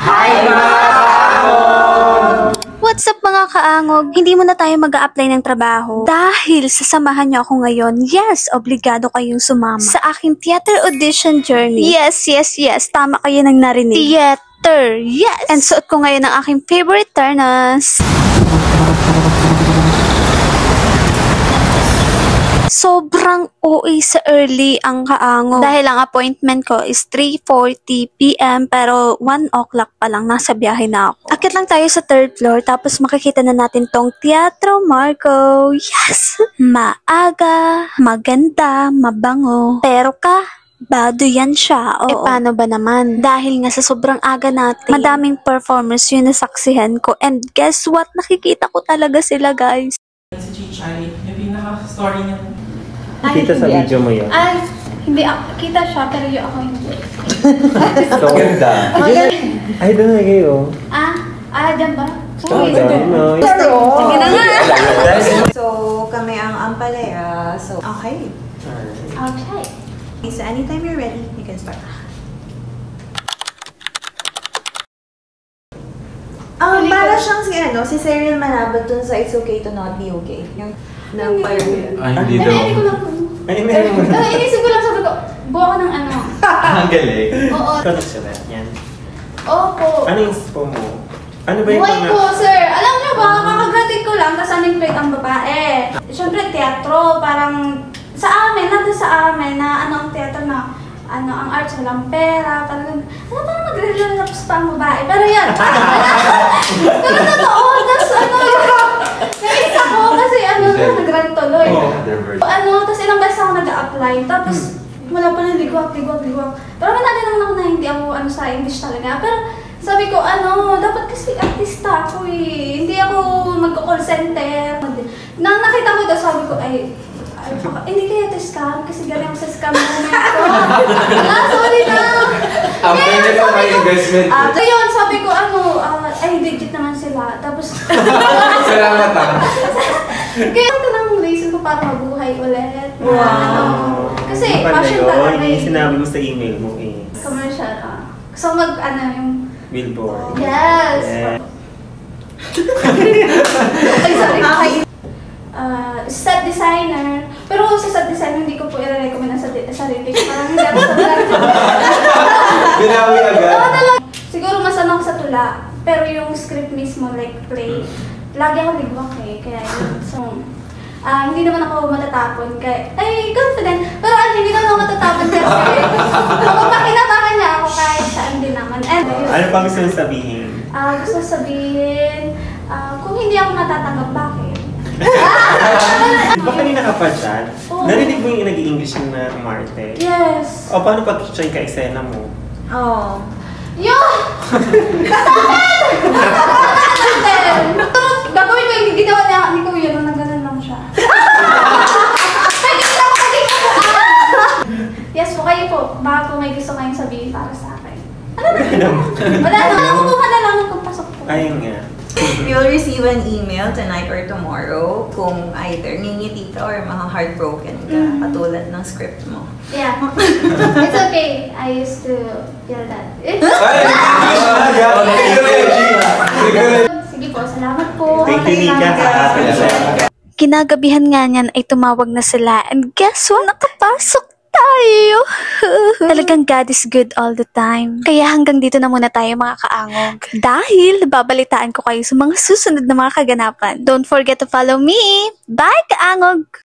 Hi mga kaangog! What's up mga kaangog? Hindi mo na tayo mag-a-apply ng trabaho dahil sasamahan niyo ako ngayon. Yes, obligado kayong sumama sa aking theater audition journey. Yes. Tama kayo nang narinig. Theater, yes! And suot ko ngayon ang aking favorite ternas. Sobrang OA sa early ang kaangog. Dahil ang appointment ko is 3:40 PM pero 1 o'clock pa lang nasa biyahe na ako. Akit lang tayo sa 3rd floor tapos makikita na natin tong Teatro Marco. Yes! Maaga, maganda, mabango. Pero bado yan siya. Oo. Paano ba naman? Dahil nga sa sobrang aga natin, madaming performers yun nasaksihan ko. And guess what? Nakikita ko talaga sila, guys. Si Chichay, yung pinaka-story niya. Kita sa video mo yun. Ay, hindi. Kita siya, pero yung ako hindi. So, ganda. Ay, doon na kayo. Dyan ba? Uy, no. Sige na nga. So, kami ang Ampalaya. So, okay. Okay. So, anytime you're ready, you can start. Para siyang si Cyril Manabot dun sa It's Okay to Not Be Okay. Yung Ay, hindi daw. Hindi ko lang po. Inisip ko lang, sabi ko, buha ko ng ano. Ang galing. Oo. Ikaw sila, yan. Opo. Ano yung spo mo? Ano ba yung Buhay ko, sir. Alam niyo ba, kakagraduate ko lang, tapos unemployed ang babae. Siyempre, teatro, parang sa amin, nandun sa amin, na ang teatro na, ang arts, walang pera, talagang, parang mag-relapse pa ang babae. Pero yan, pero totoo, tapos naisa ko kasi nag-run tuloy. Tapos ilang beses ako nag-a-apply, tapos wala pa na ligwak. Pero may natin naman ako na hindi ako sa English talaga. Pero sabi ko, dapat kasi artista ako eh. Hindi ako mag-call center. Nang nakita ko ito, sabi ko, hindi kaya ito scam kasi galing ako sa scam moment ko. Sorry na. Ang pwede pa may investment. Yun, sabi ko, legit naman sila. Tapos, Salamat kaya ito lang reason ko para mabuhay ulit. Wow. Kasi, passion talaga yung sinabi mo sa email mo eh. Commercial, So, yung Billboard. Yes! Yeah. Sorry. Set designer. Pero sa set designer, hindi ko po i-recommend ang sarili ko. Parang hindi ako sa Binawi agad. Siguro mas ako sa tula. Pero yung script mismo, like play, lagi ako ligwak eh. Kaya yun. So, hindi naman ako matatapon. Confident. Pero hindi naman ako matatapon kasi magpapakinabangan niya ako kahit saan din naman. Ano pa gusto mong sabihin? Gusto sabihin, kung hindi ako matatanggap, bakit? Di ba kanina ka pa dyan? Oo. Narinig mo yung nag-i-English na Marte? Yes. O paano pag siya yung ka-eksena mo? Oh. Yun! Pero gagawin ko yung ginawa niya ni Kuya nung nagganan lang siya. Yes po, kayo po. Baka po may gusto kayong sabihin para sa akin. Wala na ako po malalang kung pasok po. Ayun nga. You'll receive an email tonight or tomorrow kung either ngingiti ka or heartbroken ka, katulad ng script mo. Yeah. It's okay. I used to feel that. Sige po, salamat po. Thank you, Nika. Kinagabihan nga niyan ay tumawag na sila and guess what? Nakapasok tayo! Talagang God is good all the time. Kaya hanggang dito na muna tayo mga kaangog. Dahil babalitaan ko kayo sa mga susunod na mga kaganapan. Don't forget to follow me! Bye kaangog!